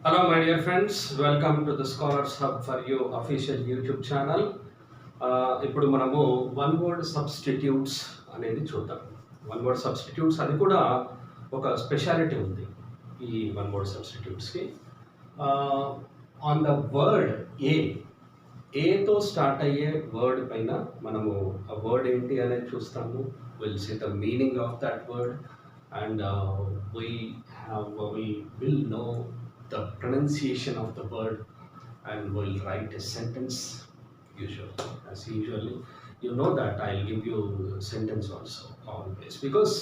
Hello, my dear friends. Welcome to the Scholars Hub for You official YouTube channel. ఇప్పుడు మనము one word substitutes అనేది చూద్దాం. One word substitutes అది కూడా ఒక స్పెషాలిటీ ఉంది ఈ వన్ వర్డ్ సబ్స్టిట్యూట్స్కి. ఆన్ ద వర్డ్ ఏతో స్టార్ట్ అయ్యే వర్డ్ పైన మనము ఆ వర్డ్ ఏంటి అనేది చూస్తాము. Will see the meaning of that word and we will know the pronunciation of the word and we'll write a sentence usually. You know that I'll give you sentence also always, because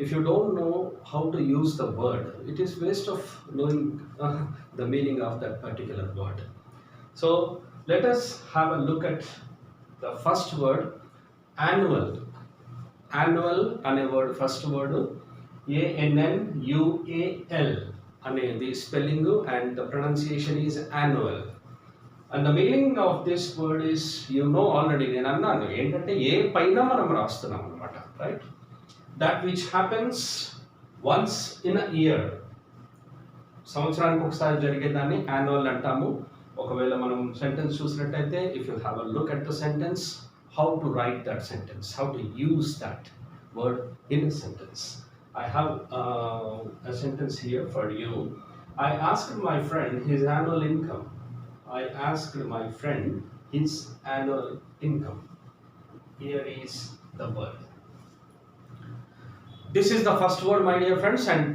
if you don't know how to use the word, it is waste of knowing the meaning of that particular word. So let us have a look at the first word, annual. Annual అనే word, first word ANNUAL అనేది spelling and the pronunciation is annual. And the meaning of this word is, you know already, నేను అన్నాను ఏంటంటే ఏ పైన మనం రాస్తున్నాం అనమాట, right? That which happens once in a year, సంవత్సరానికి ఒకసారి జరిగేదాన్ని యాన్యువల్ అంటాము. ఒకవేళ మనం సెంటెన్స్ చూసినట్టయితే, if you have a look at the sentence, how to right that sentence, how to use that word in a sentence. I have a sentence here for you. I asked my friend his annual income. I asked my friend his annual income. Here is the word. This is the first word, my dear friends, and